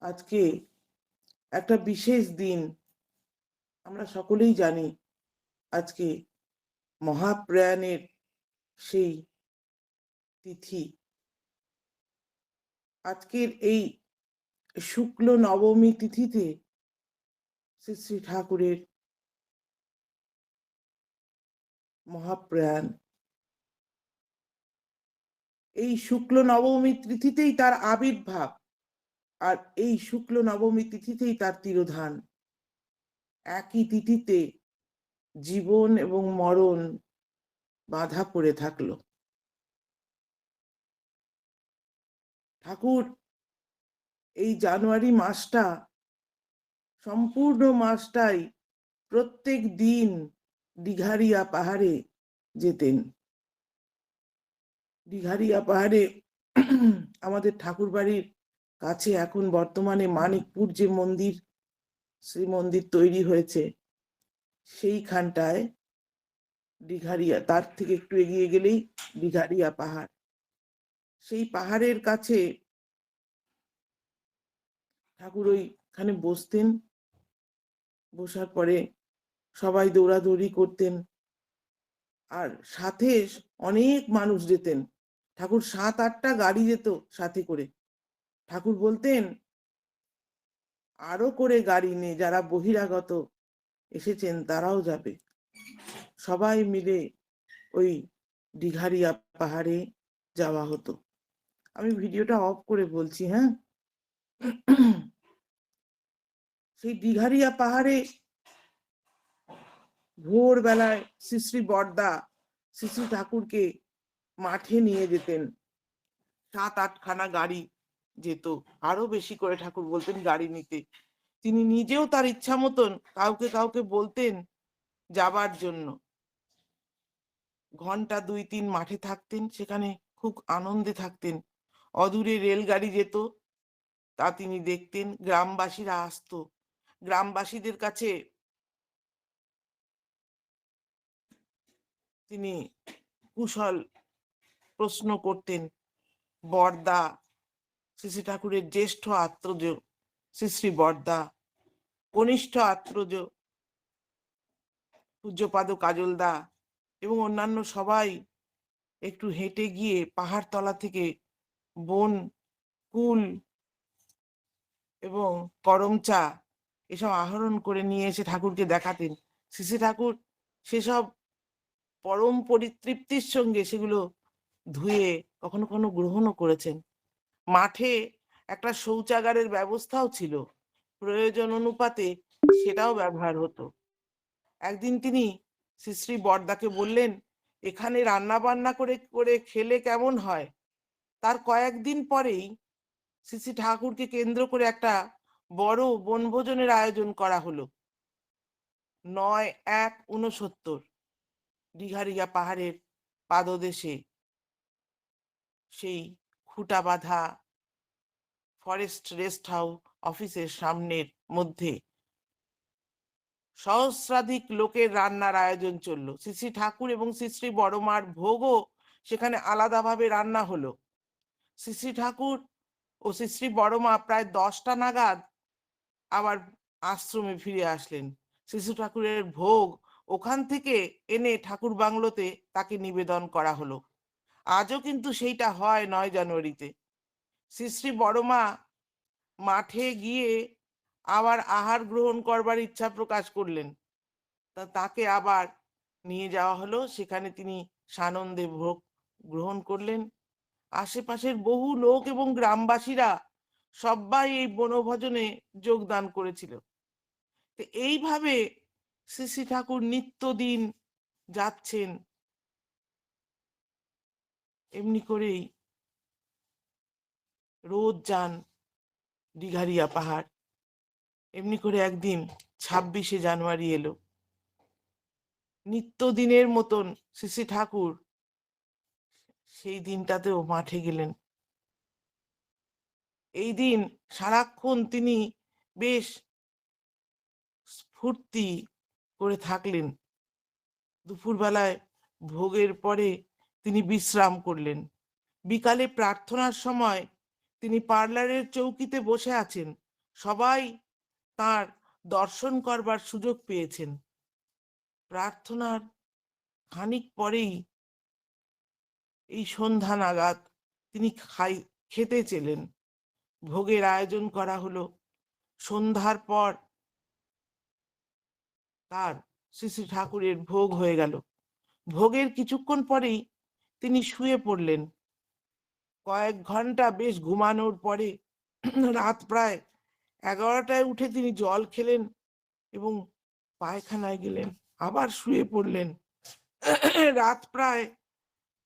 আজকে একটা বিশেষ দিন। আমরা সকলেই জানি আজকে মহাপ্রয়াণের সেই তিথি। আজকের এই শুক্ল নবমী তিথিতে শ্রী শ্রী ঠাকুরের মহাপ্রয়াণ। এই শুক্ল নবমী তিথিতেই তার আবির্ভাব, আর এই শুক্ল নবমী তিথিতেই তার তিরোধান। একই তিথিতে জীবন এবং মরণ বাঁধা পড়ে থাকলো। ঠাকুর এই জানুয়ারি মাসটা, সম্পূর্ণ মাসটাই প্রত্যেক দিন দিঘারিয়া পাহাড়ে যেতেন। দিঘারিয়া পাহাড়ে আমাদের ঠাকুর বাড়ির কাছে এখন বর্তমানে মানিকপুর যে মন্দির, শ্রী মন্দির তৈরি হয়েছে, সেইখানটায় দিঘারিয়া, তার থেকে একটু এগিয়ে গেলেই দিঘারিয়া পাহাড়। সেই পাহাড়ের কাছে ঠাকুর ওইখানে বসতেন। বসার পরে সবাই দৌড়াদৌড়ি করতেন, আর সাথে অনেক মানুষ যেতেন। ঠাকুর 7-8টা গাড়ি যেত সাথে করে। ঠাকুর বলতেন, আরো করে গাড়ি নিয়ে যারা বহিরাগত এসেছেন তারাও যাবে। সবাই মিলে ওই দিঘারিয়া পাহাড়ে যাওয়া হতো। আমি ভিডিওটা অফ করে বলছি, হ্যাঁ। সেই দিঘারিয়া পাহাড়ে ভোরবেলায় শ্রী শ্রী বড়দা শ্রী শ্রী ঠাকুরকে মাঠে নিয়ে যেতেন। 7-8খানা গাড়ি যেত, আরো বেশি করে ঠাকুর বলতেন গাড়ি নিতে। তিনি নিজেও তার ইচ্ছা মতন কাউকে কাউকে বলতেন যাবার জন্য। ঘন্টা 2-3 মাঠে থাকতেন, সেখানে খুব আনন্দে থাকতেন। অদূরে রেলগাড়ি যেত, তা তিনি দেখতেন। গ্রামবাসীরা আসতো, গ্রামবাসীদের কাছে তিনি কুশল প্রশ্ন করতেন। বড়দা, শ্রী শ্রী ঠাকুরের জ্যেষ্ঠ আত্মজ শ্রী শ্রী বড়দা, কনিষ্ঠ আত্মজ পূজ্যপাদ কাজলদা এবং অন্যান্য সবাই একটু হেঁটে গিয়ে পাহাড়তলা থেকে বন, কুল এবং করমচা এসব আহরণ করে নিয়ে এসে ঠাকুরকে দেখাতেন। শ্রী শ্রী ঠাকুর সেসব পরম পরিতৃপ্তির সঙ্গে সেগুলো ধুয়ে কখনো কখনো গ্রহণও করেছেন। মাঠে একটা শৌচাগারের ব্যবস্থাও ছিল, প্রয়োজন অনুপাতে সেটাও ব্যবহার হতো। একদিন তিনি শ্রী শ্রী বড়দাকে বললেন, এখানে রান্না বান্না করে করে খেলে কেমন হয়? তার কয়েকদিন পরেই শ্রী শ্রী ঠাকুরকে কেন্দ্র করে একটা বড় বনভোজনের আয়োজন করা হলো। 9/1/69 দিঘারিয়া পাহাড়ের পাদদেশে সেই খুঁটা বাঁধা ফরেস্ট রেস্ট হাউস অফিসের সামনের মধ্যে সহস্রাধিক লোকের রান্নার আয়োজন চললো। শ্রী শ্রী ঠাকুর এবং শ্রী শ্রী বড়মার ভোগও সেখানে আলাদাভাবে রান্না হলো। শ্রী শ্রী ঠাকুর ও শ্রী শ্রী বড়মা প্রায় 10টা নাগাদ আবার আশ্রমে ফিরে আসলেন। শ্রী শ্রী ঠাকুরের ভোগ ওখান থেকে এনে ঠাকুর বাংলোতে তাকে নিবেদন করা হলো। আজও কিন্তু সেইটা হয় 9 জানুয়ারিতে। শ্রী শ্রী বড়মা মাঠে গিয়ে আবার আহার গ্রহণ করবার ইচ্ছা প্রকাশ করলেন, তাকে আবার নিয়ে যাওয়া হলো। সেখানে তিনি সানন্দে ভোগ গ্রহণ করলেন। আশেপাশের বহু লোক এবং গ্রামবাসীরা সবাই এই বনভোজনে যোগদান করেছিল। তো এইভাবে শ্রী শ্রী ঠাকুর নিত্যদিন যাচ্ছেন। এমনি করেই রোজ যান দিঘারিয়া পাহাড়। এমনি করে একদিন 26শে জানুয়ারি এলো। নিত্যদিনের মতন শ্রী শ্রী ঠাকুর সেই দিনটাতেও মাঠে গেলেন। এই দিন সারাক্ষণ তিনি বেশ স্ফূর্তি করে থাকলেন। দুপুরবেলায় ভোগের পরে তিনি বিশ্রাম করলেন। বিকালে প্রার্থনার সময় তিনি পার্লারের চৌকিতে বসে আছেন, সবাই তার দর্শন করবার সুযোগ পেয়েছেন। প্রার্থনার খানিক পরেই এই সন্ধ্যা নাগাদ তিনি খেতে চেলেন। ভোগের আয়োজন করা হলো। সন্ধ্যার পর তার শ্রী শ্রী ঠাকুরের ভোগ হয়ে গেল। ভোগের কিছুক্ষণ পরেই তিনি শুয়ে পড়লেন। কয়েক ঘন্টা বেশ ঘুমানোর পরে রাত প্রায় 11টায় উঠে তিনি জল খেলেন এবং পায়খানায় গেলেন, আবার শুয়ে পড়লেন। রাত প্রায়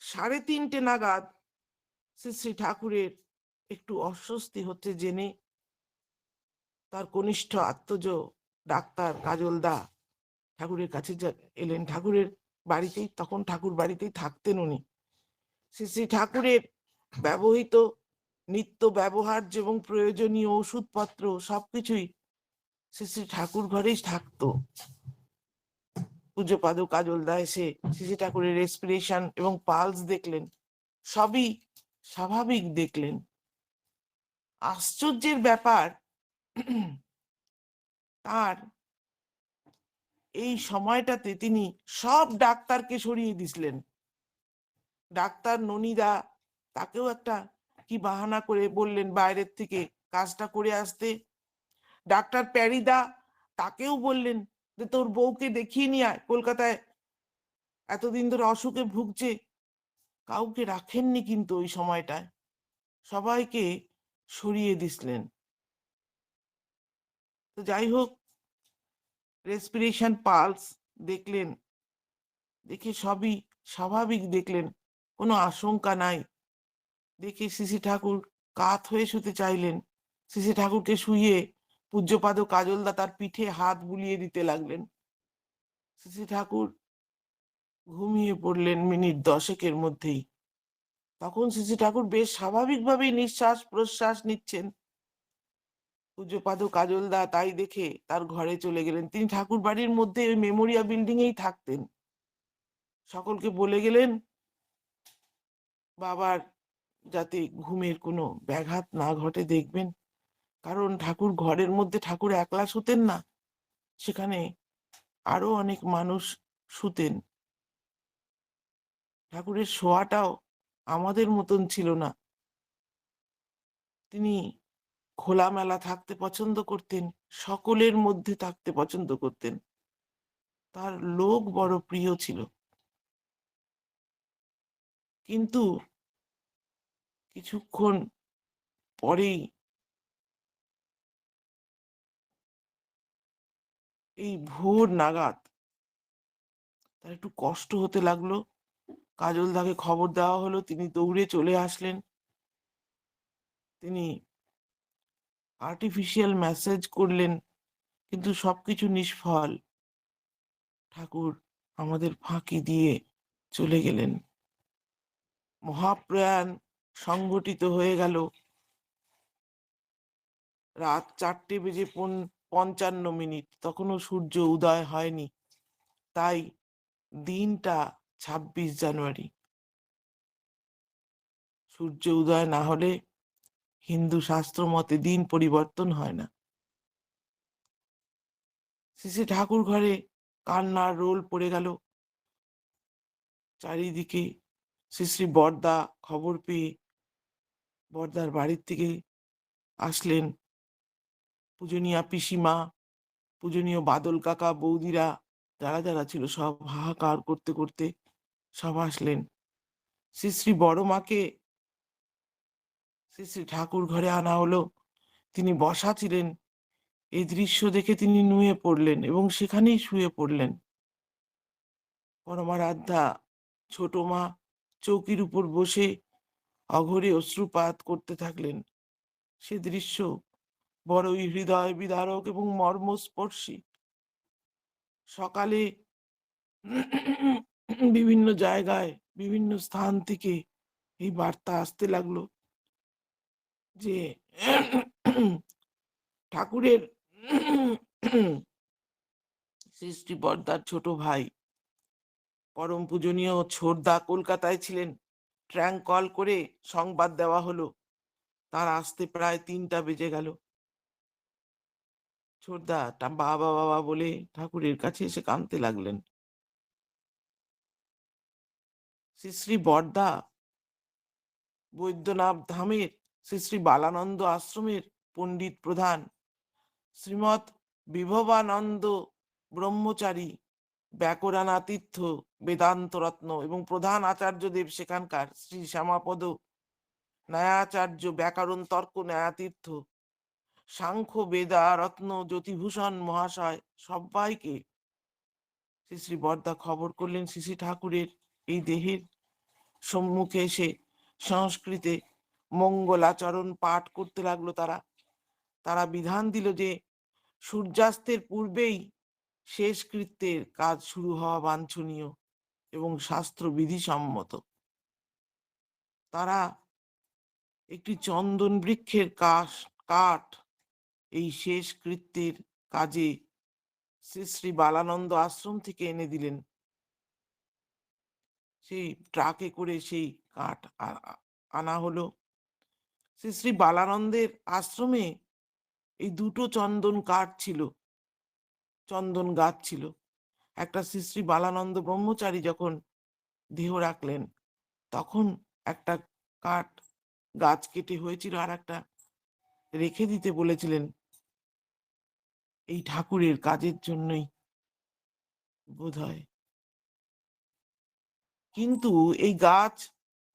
3:30 নাগাদ শ্রী শ্রী ঠাকুরের একটু অস্বস্তি হচ্ছে জেনে তার কনিষ্ঠ আত্মজ ডাক্তার কাজলদা ঠাকুরের কাছে এলেন। ঠাকুরের বাড়িতেই, তখন ঠাকুর বাড়িতেই থাকতেন উনি। শ্রী শ্রী ঠাকুরের ব্যবহৃত নিত্য ব্যবহার্য এবং প্রয়োজনীয় ওষুধপত্র সবকিছুই শ্রী শ্রী ঠাকুর ঘরেই থাকতো। পূজ্যপাদ কাজলদা এসে শ্রী শ্রী ঠাকুরের রেসপিরেশন এবং পালস দেখলেন, সবই স্বাভাবিক দেখলেন। আশ্চর্যের ব্যাপার, তার এই সময়টাতে তিনি সব ডাক্তারকে সরিয়ে দিছিলেন। ডাক্তার ননীদা তাকেও একটা কি বাহানা করে বললেন বাইরের থেকে কাজটা করে আসতে। ডাক্তার প্যারিদা তাকেও বললেন যে তোর বউকে দেখিয়ে নিয়ে আয়, কলকাতায় এতদিন ধরে অসুখে ভুগছে। কাউকে রাখেননি কিন্তু ওই সময়টায়, সবাইকে সরিয়ে দিছিলেন। তো যাই হোক, রেসপিরেশন পালস দেখলেন, দেখে সবই স্বাভাবিক দেখলেন, কোনো আশঙ্কা নাই। দেখে শ্রী ঠাকুর কাত হয়ে শুতে চাইলেন। শ্রী ঠাকুরকে শুইয়ে পূজ্যপাদ কাজলদা তার পিঠে হাত বুলিয়ে দিতে লাগলেন। শ্রী ঠাকুর ঘুমিয়ে পড়লেন মিনিট 10 মধ্যেই। তখন শ্রী ঠাকুর বেশ স্বাভাবিকভাবেই নিঃশ্বাস প্রশ্বাস নিচ্ছেন। পূজ্যপাদ কাজলদা তাই দেখে তার ঘরে চলে গেলেন। তিনি ঠাকুর বাড়ির মধ্যে ওই মেমোরিয়া বিল্ডিং এই থাকতেন। সকলকে বলে গেলেন বাবার যাতে ঘুমের কোনো ব্যাঘাত না ঘটে দেখবেন, কারণ ঠাকুর ঘরের মধ্যে ঠাকুর একলা শুতেন না, সেখানে আরো অনেক মানুষ শুতেন। ঠাকুরের শোয়াটাও আমাদের মতন ছিল না, তিনি খোলামেলা থাকতে পছন্দ করতেন, সকলের মধ্যে থাকতে পছন্দ করতেন, তার লোক বড় প্রিয় ছিল। কিন্তু কিছুক্ষণ পরেই এই ভোর নাগাদ তার একটু কষ্ট হতে লাগলো। কাজলদাকে খবর দেওয়া হলো, তিনি দৌড়ে চলে আসলেন। তিনি আর্টিফিশিয়াল ম্যাসেজ করলেন, কিন্তু সবকিছু নিষ্ফল। ঠাকুর আমাদের ফাঁকি দিয়ে চলে গেলেন। মহাপ্রয়াণ সংগঠিত হয়ে গেল রাত 4:55। তখনও সূর্য উদয় হয়নি। তাই দিনটা 26 জানুয়ারি। সূর্য উদয় না হলে হিন্দু শাস্ত্র মতে দিন পরিবর্তন হয় না। শ্রী ঠাকুর ঘরে কান্নার রোল পড়ে গেল। চারিদিকে শ্রী বরদা খবর পেয়ে বরদার বাড়ির থেকে আসলেন। পূজনীয়া পিসিমা, পূজনীয় বাদল কাকা, বৌদিরা যারা যারা ছিল সব হাহাকার করতে করতে সব আসলেন। শ্রী বড় মাকে শ্রী ঠাকুর ঘরে আনা হলো। তিনি বসা ছিলেন। এই দৃশ্য দেখে তিনি নুয়ে পড়লেন এবং সেখানেই শুয়ে পড়লেন। পরমারাধ্যা ছোট মা চৌকির উপর বসে অঘরে অশ্রুপাত করতে থাকলেন। সে দৃশ্য বড়ই হৃদয় বিদারক এবং মর্মস্পর্শী। সকালে বিভিন্ন জায়গায় বিভিন্ন স্থান থেকে এই বার্তা আসতে লাগলো যে ঠাকুরের সৃষ্টি বর্দার ছোট ভাই পরম পূজনীয় ছোটদা কলকাতায় ছিলেন। ট্র্যাঙ্ক কল করে সংবাদ দেওয়া হলো তার আসতে প্রায় 3টা বেজে গেল। ছোটদা বাবা বাবা বলে ঠাকুরের কাছে এসে কাঁদতে লাগলেন। শ্রী শ্রী বরদা বৈদ্যনাথ ধামের শ্রী শ্রী বালানন্দ আশ্রমের পণ্ডিত প্রধান শ্রীমৎ বিভবানন্দ ব্রহ্মচারী ব্যাকরণাতীর্থ বেদান্ত রত্ন এবং প্রধান আচার্যদেব সেখানকার শ্রী শ্যামাপদ ন্যায়াচার্য ব্যাকরণ তর্ক ন্যায়াতীর্থ সাংখ্য বেদা রত্ন জ্যোতিভূষণ মহাশয় সবাইকে শ্রী শ্রী বরদা খবর করলেন। শ্রী শ্রী ঠাকুরের এই দেহের সম্মুখে এসে সংস্কৃতে মঙ্গলাচরণ পাঠ করতে লাগলো। তারা বিধান দিল যে সূর্যাস্তের পূর্বেই শেষকৃত্যের কাজ শুরু হওয়া বাঞ্ছনীয় এবং শাস্ত্র বিধিসম্মত। তারা একটি চন্দন বৃক্ষের কাঠ এই শেষকৃত্যের কাজে শ্রী শ্রী বালানন্দ আশ্রম থেকে এনে দিলেন। সেই ট্রাকে করে সেই কাঠ আনা হলো। শ্রী শ্রী বালানন্দের আশ্রমে এই দুটো চন্দন কাঠ ছিল, চন্দন গাছ ছিল। একটা শ্রী শ্রী বালানন্দ ব্রহ্মচারী যখন দেহ রাখলেন তখন একটা কাঠ গাছ কেটে হয়েছিল, আর একটা রেখে দিতে বলেছিলেন এই ঠাকুরের কাজের জন্যই বোধহয়। কিন্তু এই গাছ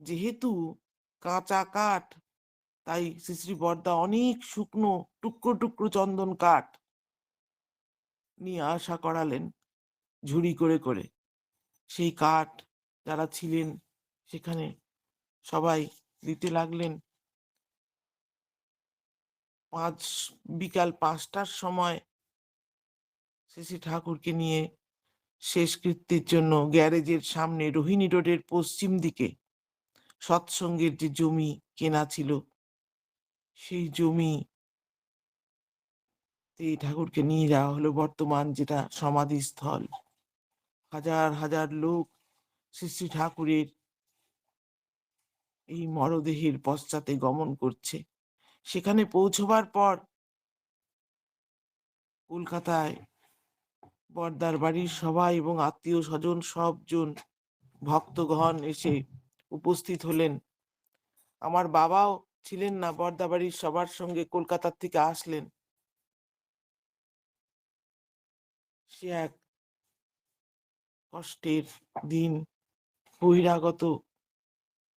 যেহেতু কাঁচা কাঠ, তাই শ্রী শ্রী বরদা অনেক শুকনো টুকরো টুকরো চন্দন কাঠ নিয়ে আসা করালেন ঝুড়ি করে করে। সেই কাঠ যারা ছিলেন সেখানে সবাই দিতে লাগলেন। বিকাল 5টার সময় শ্রী শ্রী ঠাকুরকে নিয়ে শেষকৃত্যের জন্য গ্যারেজের সামনে রোহিণী রোডের পশ্চিম দিকে সৎসঙ্গের যে জমি কেনা ছিল সেই জমি ঠাকুরকে নিয়ে যাওয়া হলো, বর্তমান যেটা সমাধিস্থল। হাজার হাজার লোক শ্রী শ্রী ঠাকুরের এই মরদেহের পশ্চাতে গমন করছে। সেখানে পৌঁছবার পর কলকাতায় বরদার বাড়ির সবাই এবং আত্মীয় স্বজন সবজন ভক্তগণ এসে উপস্থিত হলেন। আমার বাবাও ছিলেন না, বরদা বাড়ির সবার সঙ্গে কলকাতার থেকে আসলেন। সে এক কষ্টের দিন। বহিরাগত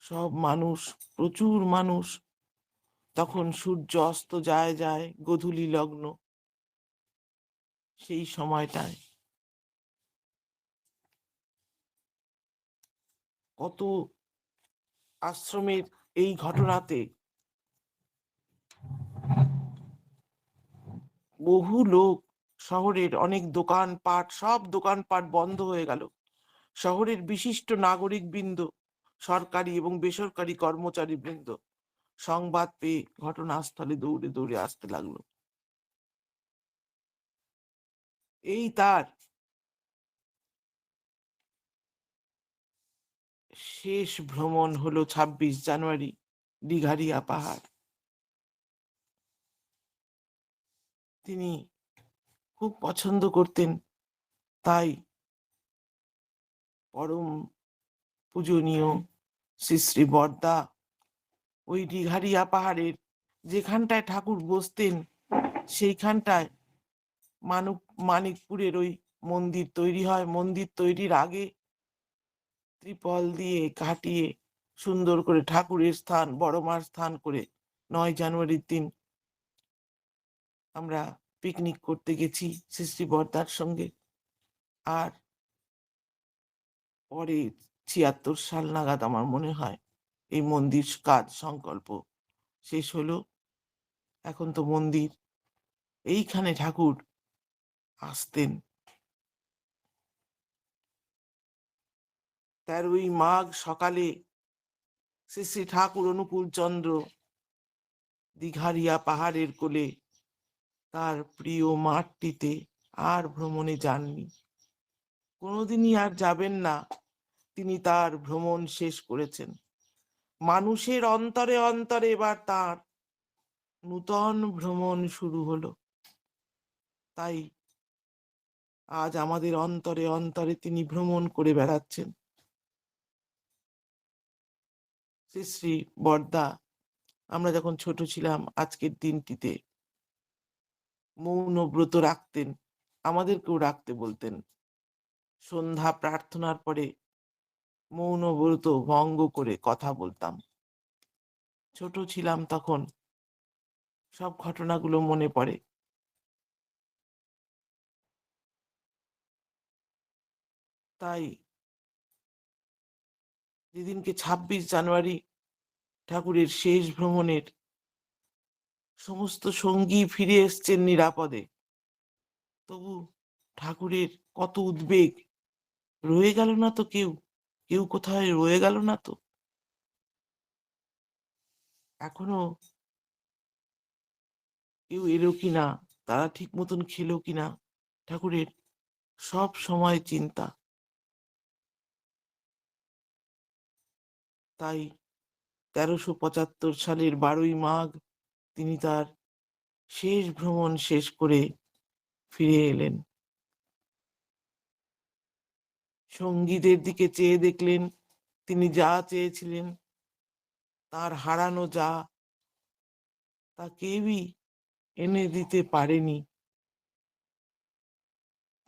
সব মানুষ, প্রচুর মানুষ। তখন সূর্য অস্ত যায় গোধূলি লগ্ন। সেই সময়টায় কত আশ্রমের এই ঘটনাতে বহু লোক, শহরের অনেক দোকানপাট, সব দোকানপাট বন্ধ হয়ে গেল। শহরের বিশিষ্ট নাগরিক বৃন্দ, সরকারি এবং বেসরকারি কর্মচারী বৃন্দ সংবাদ পেয়ে ঘটনাস্থলে দৌড়ে দৌড়ে আসতে লাগলো। এই তার শেষ ভ্রমণ হলো 26 জানুয়ারি দিঘারিয়া পাহাড়। তিনি খুব পছন্দ করতেন, তাই পরম পূজনীয় শ্রী শ্রী বরদা ওই দিঘারিয়া পাহাড়ের যেখানটায় ঠাকুর বসতেন সেইখানটায় মানিকপুরের ওই মন্দির তৈরি হয়। মন্দির তৈরির আগে ত্রিপল দিয়ে কাটিয়ে সুন্দর করে ঠাকুরের স্থান, বড় মার স্থান করে 9 জানুয়ারির দিন আমরা পিকনিক করতে গেছি শ্রী শ্রী বরদার সঙ্গে। আর পরে 76 সাল নাগাদ আমার মনে হয় এই মন্দির কাজ সংকল্প শেষ হলো। এখন তো মন্দির, এইখানে ঠাকুর আসতেন। 13ই মাঘ সকালে শ্রী শ্রী ঠাকুর অনুকূল চন্দ্র দিঘারিয়া পাহাড়ের কোলে তার প্রিয় মাঠটিতে আর ভ্রমণে যাননি, কোনোদিনই আর যাবেন না। তিনি তার ভ্রমণ শেষ করেছেন। মানুষের অন্তরে অন্তরে এবার তার নূতন ভ্রমণ শুরু হলো। তাই আজ আমাদের অন্তরে অন্তরে তিনি ভ্রমণ করে বেড়াচ্ছেন। শ্রী শ্রী বড়দা আমরা যখন ছোট ছিলাম আজকের দিনটিতে মৌন ব্রত রাখতেন, আমাদেরকেও রাখতে বলতেন। সন্ধ্যা প্রার্থনার পরে মৌন ব্রত ভঙ্গ করে কথা বলতাম। ছোট ছিলাম তখন, সব ঘটনাগুলো মনে পড়ে। তাই যেদিনকে ২৬ জানুয়ারি ঠাকুরের শেষ ভ্রমণের সমস্ত সঙ্গী ফিরে এসছেন নিরাপদে, তবু ঠাকুরের কত উদ্বেগ, রয়ে গেল না তো কেউ, কেউ কোথায় রয়ে গেল না তো, এখনো কেউ এলো কিনা, তারা ঠিক মতন খেলো কিনা, ঠাকুরের সব সময় চিন্তা। তাই ১৩৭৫ সালের ১২ই মাঘ তিনি তার শেষ ভ্রমণ শেষ করে ফিরে এলেন। সঙ্গীদের দিকে চেয়ে দেখলেন তিনি যা চেয়েছিলেন, তার হারানো যা, তা কেউই এনে দিতে পারেনি।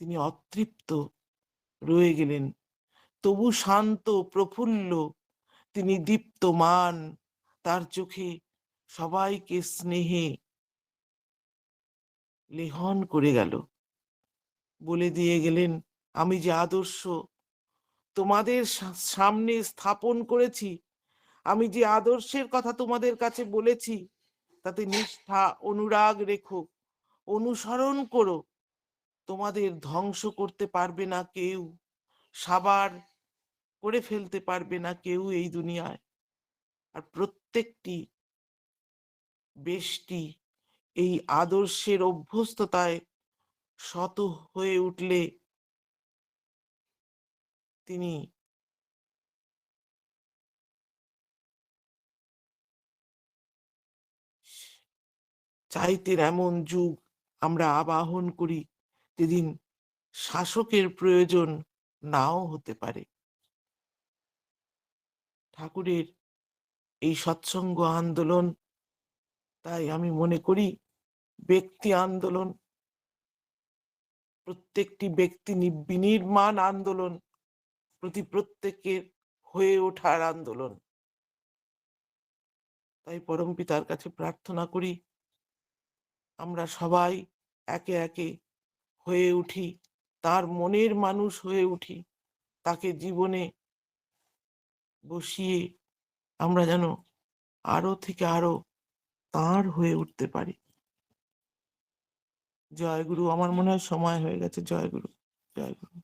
তিনি অতৃপ্ত রয়ে গেলেন, তবু শান্ত প্রফুল্ল, তিনি দীপ্তমান, তার চোখে সবাইকে স্নেহে লেহন করে গেল। বলে দিয়ে গেলেন, আমি যে আদর্শ তোমাদের সামনে স্থাপন করেছি, আমি যে আদর্শের কথা তোমাদের কাছে বলেছি, তাতে নিষ্ঠা অনুরাগ রেখো, অনুসরণ করো। তোমাদের ধ্বংস করতে পারবে না কেউ, সাবার করে ফেলতে পারবে না কেউ এই দুনিয়ায়। আর প্রত্যেকটি ব্যষ্টি এই আদর্শের অভ্যস্ততায় শত হয়ে উঠলে তিনি চাইতেন এমন যুগ আমরা আবাহন করি, যেদিন শাসকের প্রয়োজন নাও হতে পারে। ঠাকুরের এই সৎসঙ্গ আন্দোলন, তাই আমি মনে করি ব্যক্তি আন্দোলন, প্রত্যেকটি ব্যক্তি বিনির্মাণ আন্দোলন, প্রত্যেকের হয়ে ওঠার আন্দোলন। তাই পরম পিতার কাছে প্রার্থনা করি আমরা সবাই একে একে হয়ে উঠি, তার মনের মানুষ হয়ে উঠি, তাকে জীবনে বসিয়ে আমরা যেন আরো থেকে আরো তার হয়ে উঠতে পারি। জয় গুরু। আমার মনে হয় সময় হয়ে গেছে। জয় গুরু, জয় গুরু।